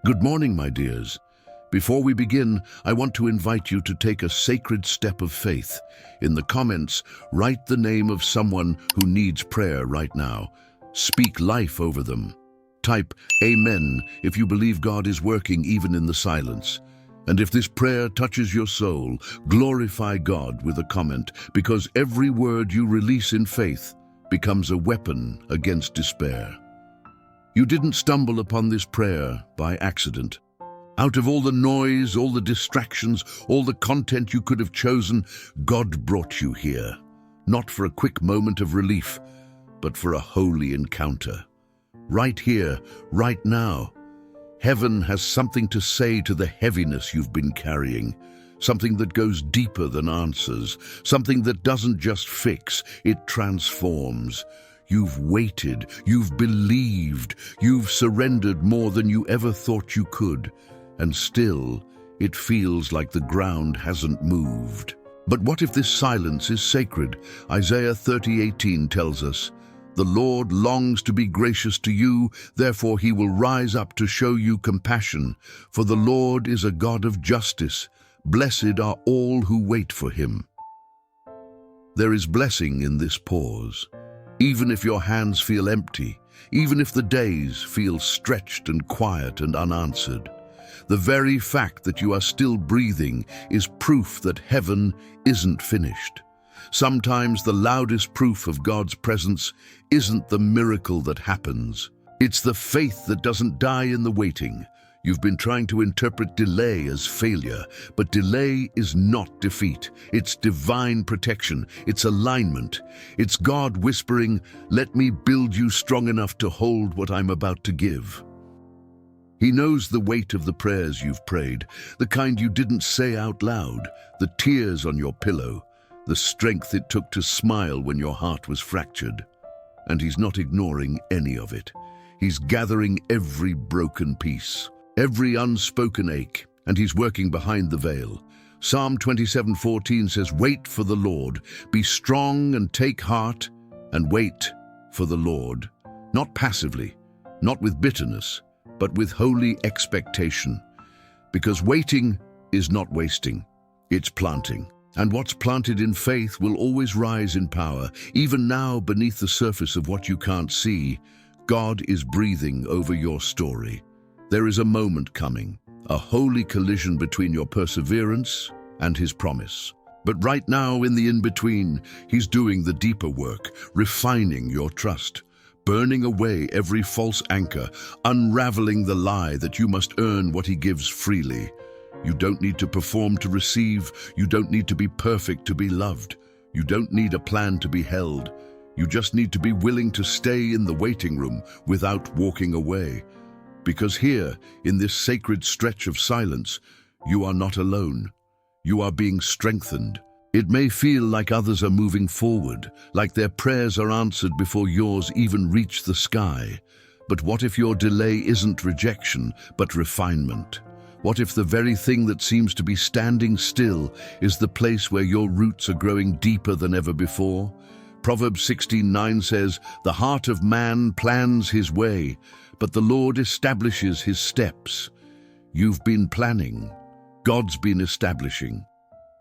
Good morning, my dears. Before we begin, I want to invite you to take a sacred step of faith. In the comments, write the name of someone who needs prayer right now. Speak life over them. Type Amen if you believe God is working even in the silence. And if this prayer touches your soul, glorify God with a comment, because every word you release in faith becomes a weapon against despair. You didn't stumble upon this prayer by accident. Out of all the noise, all the distractions, all the content you could have chosen, God brought you here, not for a quick moment of relief, but for a holy encounter. Right here, right now, heaven has something to say to the heaviness you've been carrying, something that goes deeper than answers, something that doesn't just fix, it transforms. You've waited, you've believed, you've surrendered more than you ever thought you could, and still, it feels like the ground hasn't moved. But what if this silence is sacred? Isaiah 30:18 tells us, "The Lord longs to be gracious to you, therefore he will rise up to show you compassion. For the Lord is a God of justice. Blessed are all who wait for him." There is blessing in this pause. Even if your hands feel empty, even if the days feel stretched and quiet and unanswered, the very fact that you are still breathing is proof that heaven isn't finished. Sometimes the loudest proof of God's presence isn't the miracle that happens. It's the faith that doesn't die in the waiting. You've been trying to interpret delay as failure, but delay is not defeat. It's divine protection. It's alignment. It's God whispering, "Let me build you strong enough to hold what I'm about to give." He knows the weight of the prayers you've prayed, the kind you didn't say out loud, the tears on your pillow, the strength it took to smile when your heart was fractured. And he's not ignoring any of it. He's gathering every broken piece, every unspoken ache, and he's working behind the veil. Psalm 27:14 says, "Wait for the Lord, be strong and take heart, and wait for the Lord." Not passively, not with bitterness, but with holy expectation. Because waiting is not wasting, it's planting. And what's planted in faith will always rise in power. Even now, beneath the surface of what you can't see, God is breathing over your story. There is a moment coming, a holy collision between your perseverance and his promise. But right now, in the in-between, he's doing the deeper work, refining your trust, burning away every false anchor, unraveling the lie that you must earn what he gives freely. You don't need to perform to receive. You don't need to be perfect to be loved. You don't need a plan to be held. You just need to be willing to stay in the waiting room without walking away. Because here, in this sacred stretch of silence, you are not alone. You are being strengthened. It may feel like others are moving forward, like their prayers are answered before yours even reach the sky. But what if your delay isn't rejection, but refinement? What if the very thing that seems to be standing still is the place where your roots are growing deeper than ever before? Proverbs 16:9 says, "The heart of man plans his way, but the Lord establishes his steps." You've been planning. God's been establishing.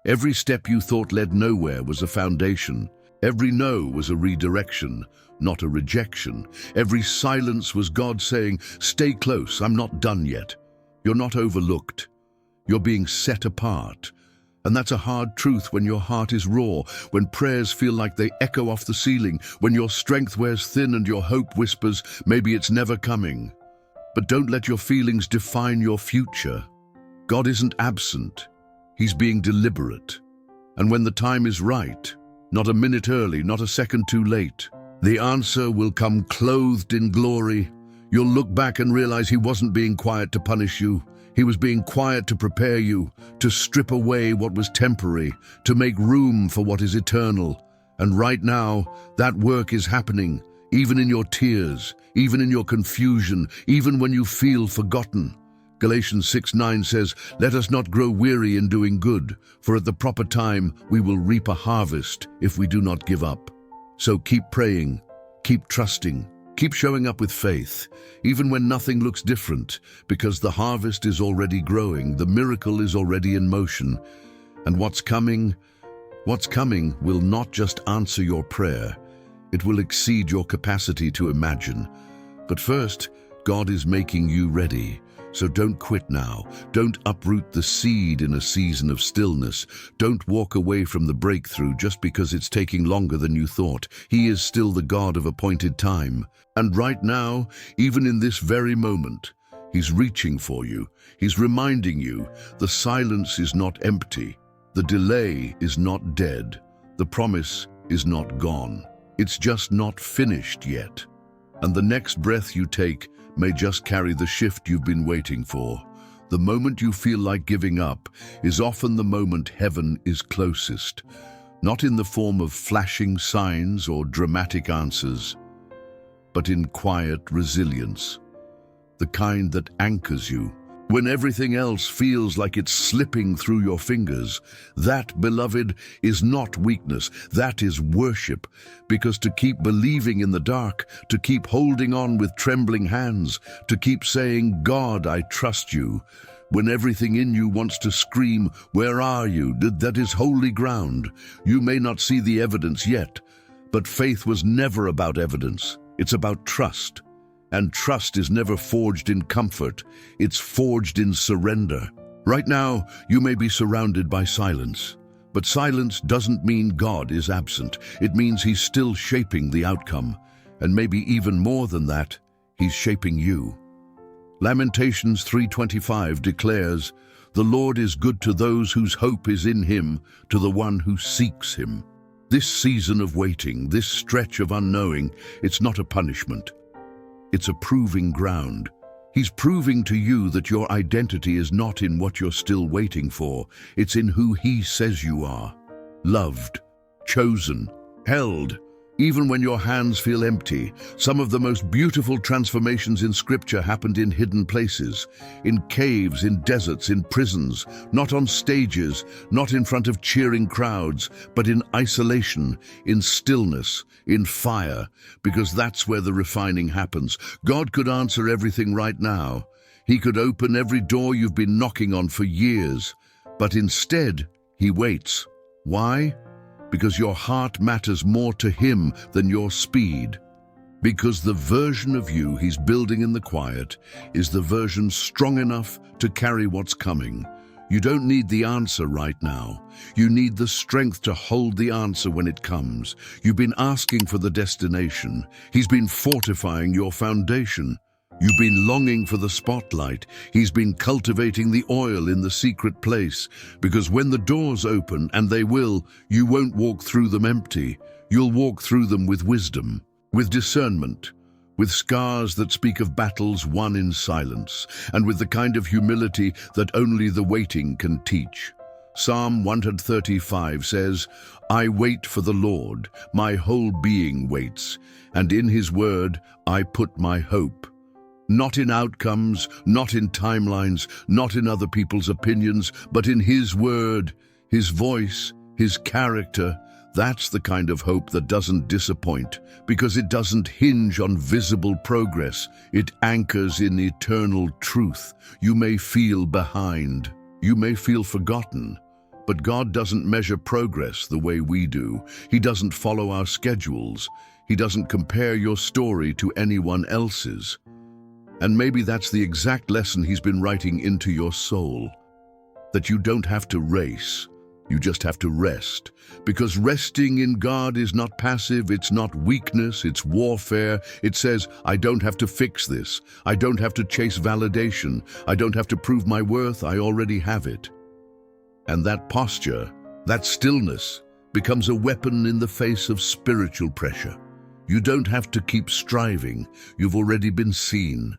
Every step you thought led nowhere was a foundation. Every no was a redirection, not a rejection. Every silence was God saying, "Stay close, I'm not done yet." You're not overlooked. You're being set apart. And that's a hard truth when your heart is raw, when prayers feel like they echo off the ceiling, when your strength wears thin and your hope whispers, maybe it's never coming. But don't let your feelings define your future. God isn't absent. He's being deliberate. And when the time is right, not a minute early, not a second too late, the answer will come clothed in glory. You'll look back and realize he wasn't being quiet to punish you. He was being quiet to prepare you, to strip away what was temporary, to make room for what is eternal. And right now, that work is happening, even in your tears, even in your confusion, even when you feel forgotten. Galatians 6:9 says, "Let us not grow weary in doing good, for at the proper time we will reap a harvest if we do not give up." So keep praying, keep trusting, Keep showing up with faith, even when nothing looks different, because the harvest is already growing, the miracle is already in motion, and what's coming will not just answer your prayer, it will exceed your capacity to imagine. But first, God is making you ready. So don't quit now. Don't uproot the seed in a season of stillness. Don't walk away from the breakthrough just because it's taking longer than you thought. He is still the God of appointed time. And right now, even in this very moment, He's reaching for you. He's reminding you the silence is not empty. The delay is not dead. The promise is not gone. It's just not finished yet. And the next breath you take may just carry the shift you've been waiting for. The moment you feel like giving up is often the moment heaven is closest, not in the form of flashing signs or dramatic answers, but in quiet resilience, the kind that anchors you. When everything else feels like it's slipping through your fingers, that, beloved, is not weakness, that is worship. Because to keep believing in the dark, to keep holding on with trembling hands, to keep saying, God, I trust you, when everything in you wants to scream, where are you? That is holy ground. You may not see the evidence yet, but faith was never about evidence. It's about trust. And trust is never forged in comfort, it's forged in surrender. Right now, you may be surrounded by silence, but silence doesn't mean God is absent. It means He's still shaping the outcome, and maybe even more than that, He's shaping you. Lamentations 3:25 declares, "The Lord is good to those whose hope is in Him, to the one who seeks Him." This season of waiting, this stretch of unknowing, it's not a punishment. It's a proving ground. He's proving to you that your identity is not in what you're still waiting for. It's in who He says you are. Loved, chosen, held, even when your hands feel empty. Some of the most beautiful transformations in Scripture happened in hidden places, in caves, in deserts, in prisons, not on stages, not in front of cheering crowds, but in isolation, in stillness, in fire, because that's where the refining happens. God could answer everything right now. He could open every door you've been knocking on for years, but instead, He waits. Why? Because your heart matters more to Him than your speed. Because the version of you He's building in the quiet is the version strong enough to carry what's coming. You don't need the answer right now. You need the strength to hold the answer when it comes. You've been asking for the destination. He's been fortifying your foundation. You've been longing for the spotlight. He's been cultivating the oil in the secret place. Because when the doors open, and they will, you won't walk through them empty. You'll walk through them with wisdom, with discernment, with scars that speak of battles won in silence, and with the kind of humility that only the waiting can teach. Psalm 135 says, "I wait for the Lord, my whole being waits, and in His word I put my hope." Not in outcomes, not in timelines, not in other people's opinions, but in His word, His voice, His character. That's the kind of hope that doesn't disappoint, because it doesn't hinge on visible progress. It anchors in eternal truth. You may feel behind. You may feel forgotten. But God doesn't measure progress the way we do. He doesn't follow our schedules. He doesn't compare your story to anyone else's. And maybe that's the exact lesson He's been writing into your soul. That you don't have to race, you just have to rest. Because resting in God is not passive, it's not weakness, it's warfare. It says, I don't have to fix this. I don't have to chase validation. I don't have to prove my worth, I already have it. And that posture, that stillness, becomes a weapon in the face of spiritual pressure. You don't have to keep striving, you've already been seen.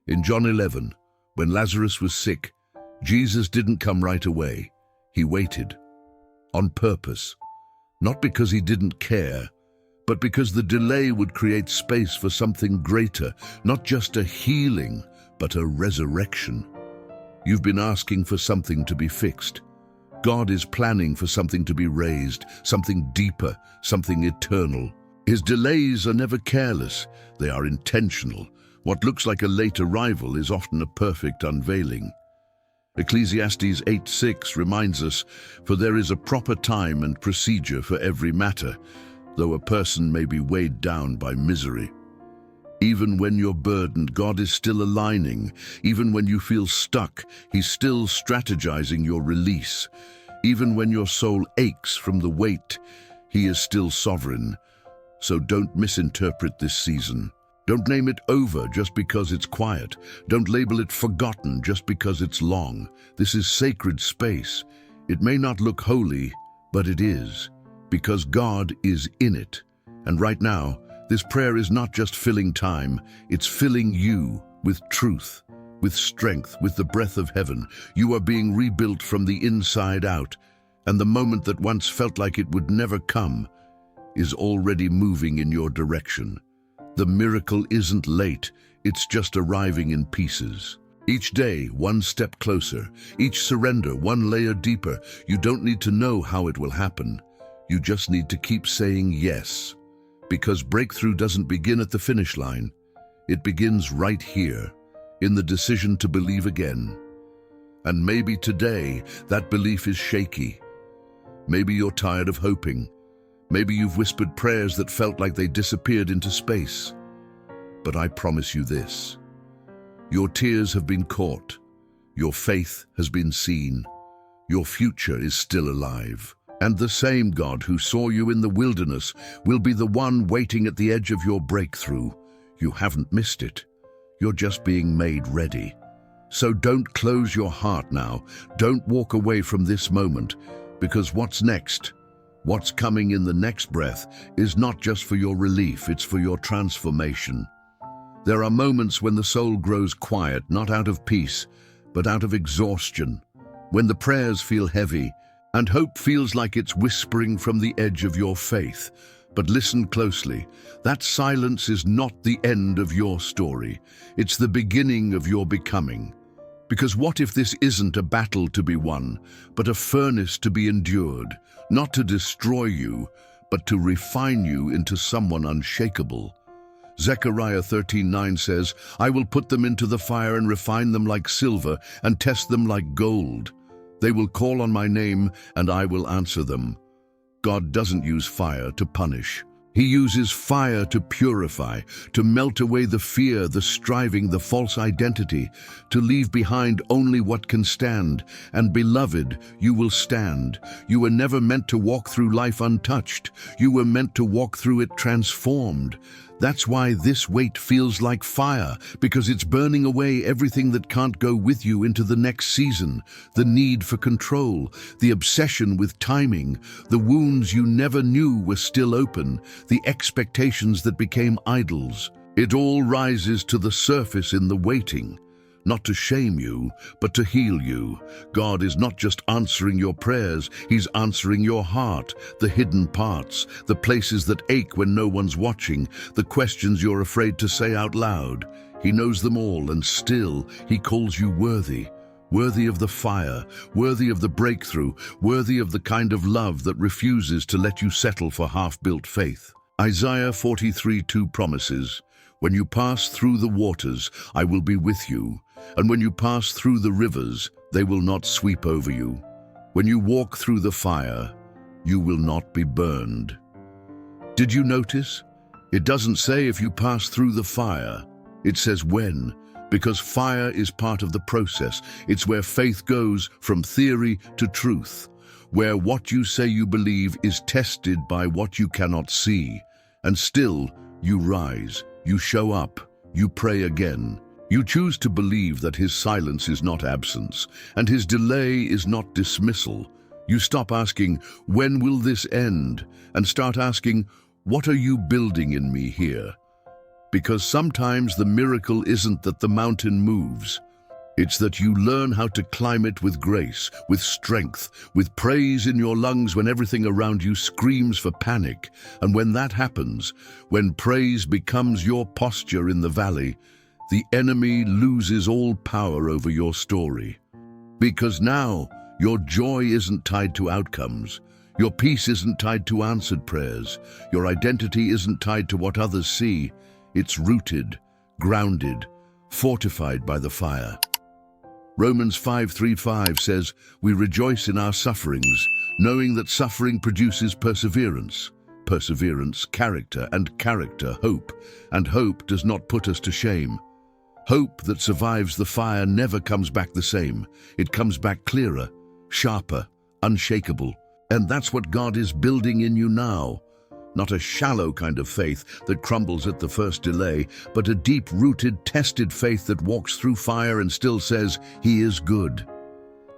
In John 11, when Lazarus was sick, Jesus didn't come right away. He waited, on purpose, not because He didn't care, but because the delay would create space for something greater, not just a healing, but a resurrection. You've been asking for something to be fixed. God is planning for something to be raised, something deeper, something eternal. His delays are never careless, they are intentional. What looks like a late arrival is often a perfect unveiling. Ecclesiastes 8:6 reminds us, "For there is a proper time and procedure for every matter, though a person may be weighed down by misery." Even when you're burdened, God is still aligning. Even when you feel stuck, He's still strategizing your release. Even when your soul aches from the weight, He is still sovereign. So don't misinterpret this season. Don't name it over just because it's quiet. Don't label it forgotten just because it's long. This is sacred space. It may not look holy, but it is, because God is in it. And right now, this prayer is not just filling time, it's filling you with truth, with strength, with the breath of heaven. You are being rebuilt from the inside out, and the moment that once felt like it would never come is already moving in your direction. The miracle isn't late, it's just arriving in pieces. Each day, one step closer, each surrender, one layer deeper. You don't need to know how it will happen. You just need to keep saying yes. Because breakthrough doesn't begin at the finish line. It begins right here, in the decision to believe again. And maybe today, that belief is shaky. Maybe you're tired of hoping. Maybe you've whispered prayers that felt like they disappeared into space. But I promise you this. Your tears have been caught. Your faith has been seen. Your future is still alive. And the same God who saw you in the wilderness will be the one waiting at the edge of your breakthrough. You haven't missed it. You're just being made ready. So don't close your heart now. Don't walk away from this moment, because what's next, what's coming in the next breath, is not just for your relief, it's for your transformation. There are moments when the soul grows quiet, not out of peace, but out of exhaustion, when the prayers feel heavy, and hope feels like it's whispering from the edge of your faith. But listen closely. That silence is not the end of your story. It's the beginning of your becoming. Because what if this isn't a battle to be won, but a furnace to be endured, not to destroy you, but to refine you into someone unshakable? Zechariah 13:9 says, "I will put them into the fire and refine them like silver and test them like gold. They will call on my name, and I will answer them." God doesn't use fire to punish. He uses fire to purify, to melt away the fear, the striving, the false identity, to leave behind only what can stand. And beloved, you will stand. You were never meant to walk through life untouched. You were meant to walk through it transformed. That's why this weight feels like fire, because it's burning away everything that can't go with you into the next season. The need for control, the obsession with timing, the wounds you never knew were still open, the expectations that became idols. It all rises to the surface in the waiting. Not to shame you, but to heal you. God is not just answering your prayers, He's answering your heart, the hidden parts, the places that ache when no one's watching, the questions you're afraid to say out loud. He knows them all, and still He calls you worthy. Worthy of the fire, worthy of the breakthrough, worthy of the kind of love that refuses to let you settle for half-built faith. Isaiah 43:2 promises, "When you pass through the waters, I will be with you. And when you pass through the rivers, they will not sweep over you. When you walk through the fire, you will not be burned." Did you notice? It doesn't say if you pass through the fire. It says when, because fire is part of the process. It's where faith goes from theory to truth, where what you say you believe is tested by what you cannot see. And still, you rise, you show up, you pray again. You choose to believe that His silence is not absence, and His delay is not dismissal. You stop asking, "When will this end?" and start asking, "What are you building in me here?" Because sometimes the miracle isn't that the mountain moves. It's that you learn how to climb it with grace, with strength, with praise in your lungs when everything around you screams for panic. And when that happens, when praise becomes your posture in the valley, the enemy loses all power over your story. Because now, your joy isn't tied to outcomes. Your peace isn't tied to answered prayers. Your identity isn't tied to what others see. It's rooted, grounded, fortified by the fire. Romans 5:3-5 says, "We rejoice in our sufferings, knowing that suffering produces perseverance. Perseverance, character, and character, hope. And hope does not put us to shame." Hope that survives the fire never comes back the same. It comes back clearer, sharper, unshakable. And that's what God is building in you now. Not a shallow kind of faith that crumbles at the first delay, but a deep-rooted, tested faith that walks through fire and still says, "He is good."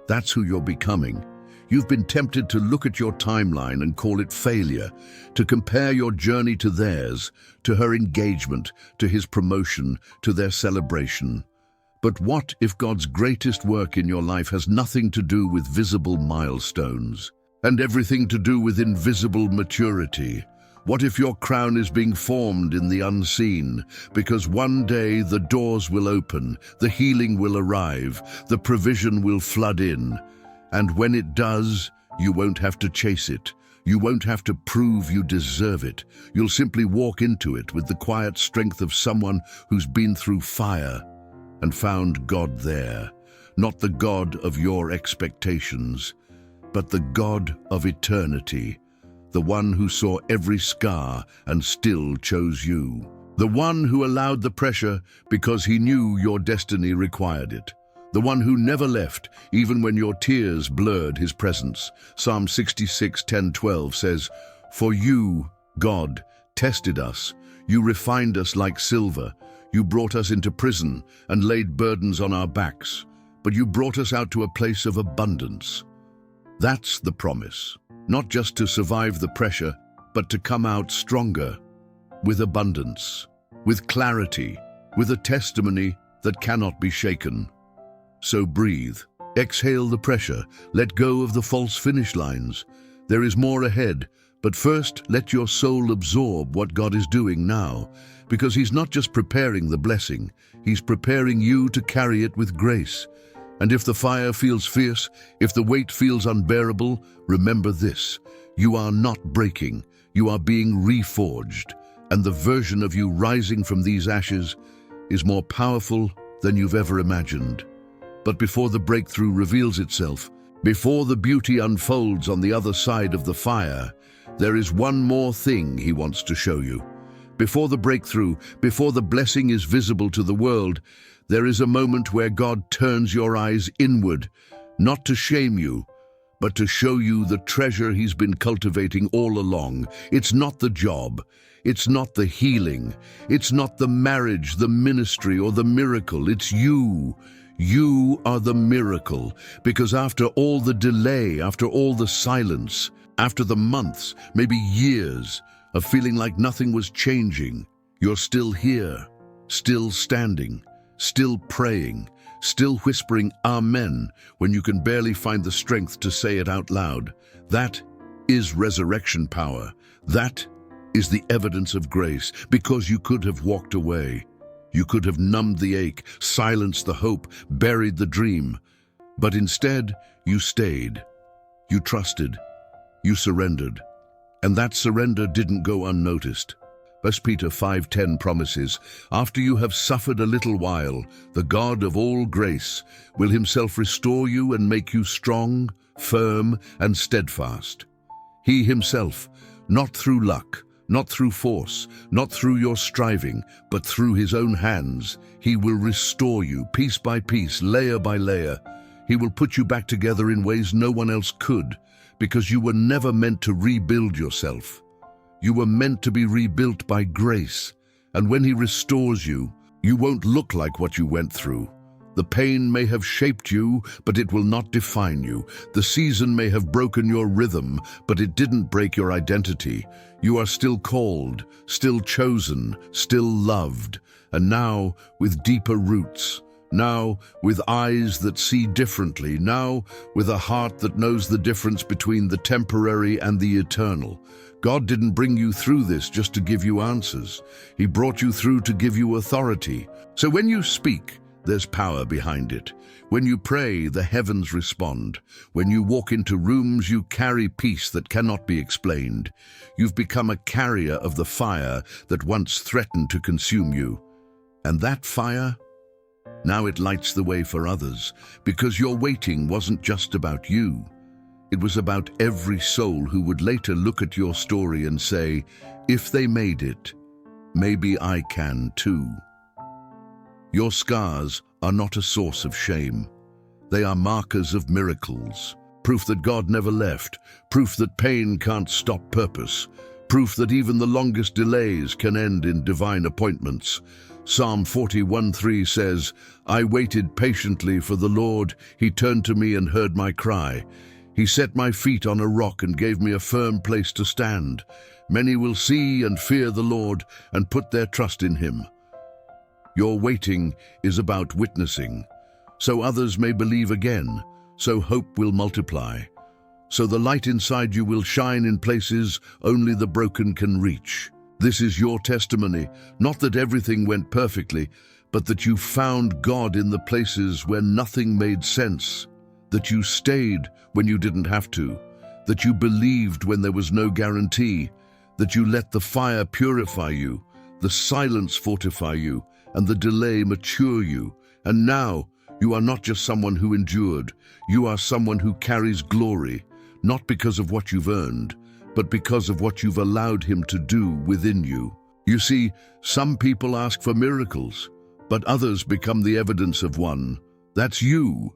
That's who you're becoming. You've been tempted to look at your timeline and call it failure, to compare your journey to theirs, to her engagement, to his promotion, to their celebration. But what if God's greatest work in your life has nothing to do with visible milestones and everything to do with invisible maturity? What if your crown is being formed in the unseen? Because one day the doors will open, the healing will arrive, the provision will flood in. And when it does, you won't have to chase it. You won't have to prove you deserve it. You'll simply walk into it with the quiet strength of someone who's been through fire and found God there. Not the God of your expectations, but the God of eternity. The one who saw every scar and still chose you. The one who allowed the pressure because he knew your destiny required it. The one who never left, even when your tears blurred his presence. Psalm 66:10-12 says, "For you, God, tested us. You refined us like silver. You brought us into prison and laid burdens on our backs. But you brought us out to a place of abundance." That's the promise. Not just to survive the pressure, but to come out stronger, with abundance, with clarity, with a testimony that cannot be shaken. So breathe, exhale the pressure, let go of the false finish lines. There is more ahead, but first let your soul absorb what God is doing now, because He's not just preparing the blessing, He's preparing you to carry it with grace. And if the fire feels fierce, if the weight feels unbearable, remember this: you are not breaking, you are being reforged, and the version of you rising from these ashes is more powerful than you've ever imagined. But before the breakthrough reveals itself, before the beauty unfolds on the other side of the fire, there is one more thing He wants to show you. Before the breakthrough, before the blessing is visible to the world, there is a moment where God turns your eyes inward, not to shame you, but to show you the treasure He's been cultivating all along. It's not the job, it's not the healing, it's not the marriage, the ministry, or the miracle. It's you. You are the miracle, because after all the delay, after all the silence, after the months, maybe years, of feeling like nothing was changing, you're still here, still standing, still praying, still whispering Amen when you can barely find the strength to say it out loud. That is resurrection power. That is the evidence of grace, because you could have walked away. You could have numbed the ache, silenced the hope, buried the dream. But instead, you stayed. You trusted. You surrendered. And that surrender didn't go unnoticed. 1 Peter 5:10 promises, "After you have suffered a little while, the God of all grace will Himself restore you and make you strong, firm, and steadfast." He Himself, not through luck, not through force, not through your striving, but through His own hands, He will restore you piece by piece, layer by layer. He will put you back together in ways no one else could, because you were never meant to rebuild yourself. You were meant to be rebuilt by grace. And when He restores you, you won't look like what you went through. The pain may have shaped you, but it will not define you. The season may have broken your rhythm, but it didn't break your identity. You are still called, still chosen, still loved, and now with deeper roots. Now with eyes that see differently. Now with a heart that knows the difference between the temporary and the eternal. God didn't bring you through this just to give you answers. He brought you through to give you authority. So when you speak, There's power behind it. When you pray, the heavens respond. When you walk into rooms, you carry peace that cannot be explained. You've become a carrier of the fire that once threatened to consume you. And that fire? Now it lights the way for others, because your waiting wasn't just about you. It was about every soul who would later look at your story and say, if they made it, maybe I can too. Your scars are not a source of shame. They are markers of miracles, proof that God never left, proof that pain can't stop purpose, proof that even the longest delays can end in divine appointments. Psalm 41:3 says, I waited patiently for the Lord. He turned to me and heard my cry. He set my feet on a rock and gave me a firm place to stand. Many will see and fear the Lord and put their trust in him. Your waiting is about witnessing, so others may believe again, so hope will multiply, so the light inside you will shine in places only the broken can reach. This is your testimony, not that everything went perfectly, but that you found God in the places where nothing made sense, that you stayed when you didn't have to, that you believed when there was no guarantee, that you let the fire purify you, the silence fortify you, and the delay mature you. And now you are not just someone who endured, you are someone who carries glory, not because of what you've earned, but because of what you've allowed him to do within you. You see, some people ask for miracles, but others become the evidence of one. That's you.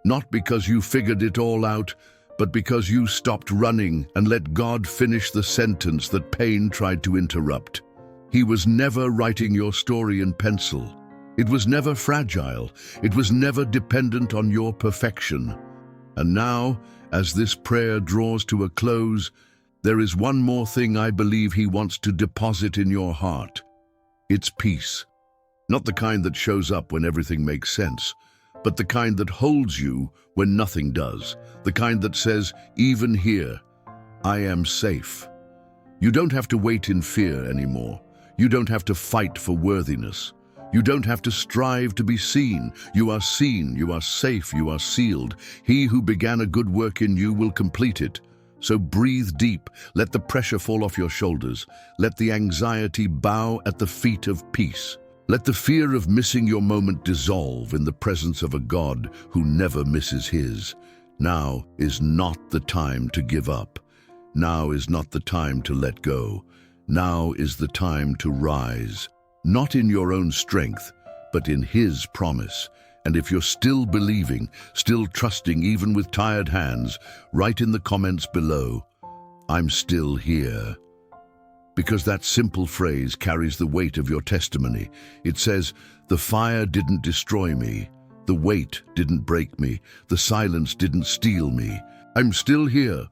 Not because you figured it all out, but because you stopped running and let God finish the sentence that pain tried to interrupt. He was never writing your story in pencil. It was never fragile. It was never dependent on your perfection. And now, as this prayer draws to a close, there is one more thing I believe he wants to deposit in your heart. It's peace. Not the kind that shows up when everything makes sense, but the kind that holds you when nothing does. The kind that says, even here, I am safe. You don't have to wait in fear anymore. You don't have to fight for worthiness. You don't have to strive to be seen. You are seen, you are safe, you are sealed. He who began a good work in you will complete it. So breathe deep, let the pressure fall off your shoulders. Let the anxiety bow at the feet of peace. Let the fear of missing your moment dissolve in the presence of a God who never misses his. Now is not the time to give up. Now is not the time to let go. Now is the time to rise, not in your own strength, but in his promise. And if you're still believing, still trusting even with tired hands, write in the comments below, I'm still here. Because that simple phrase carries the weight of your testimony. It says, the fire didn't destroy me, the weight didn't break me, the silence didn't steal me. I'm still here.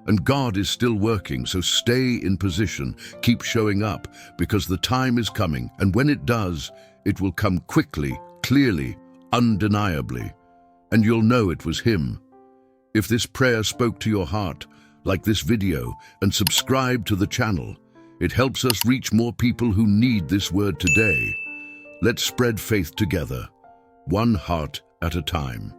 And God is still working, so stay in position, keep showing up, because the time is coming, and when it does, it will come quickly, clearly, undeniably, and you'll know it was him. If this prayer spoke to your heart, like this video, and subscribe to the channel. It helps us reach more people who need this word today. Let's spread faith together, one heart at a time.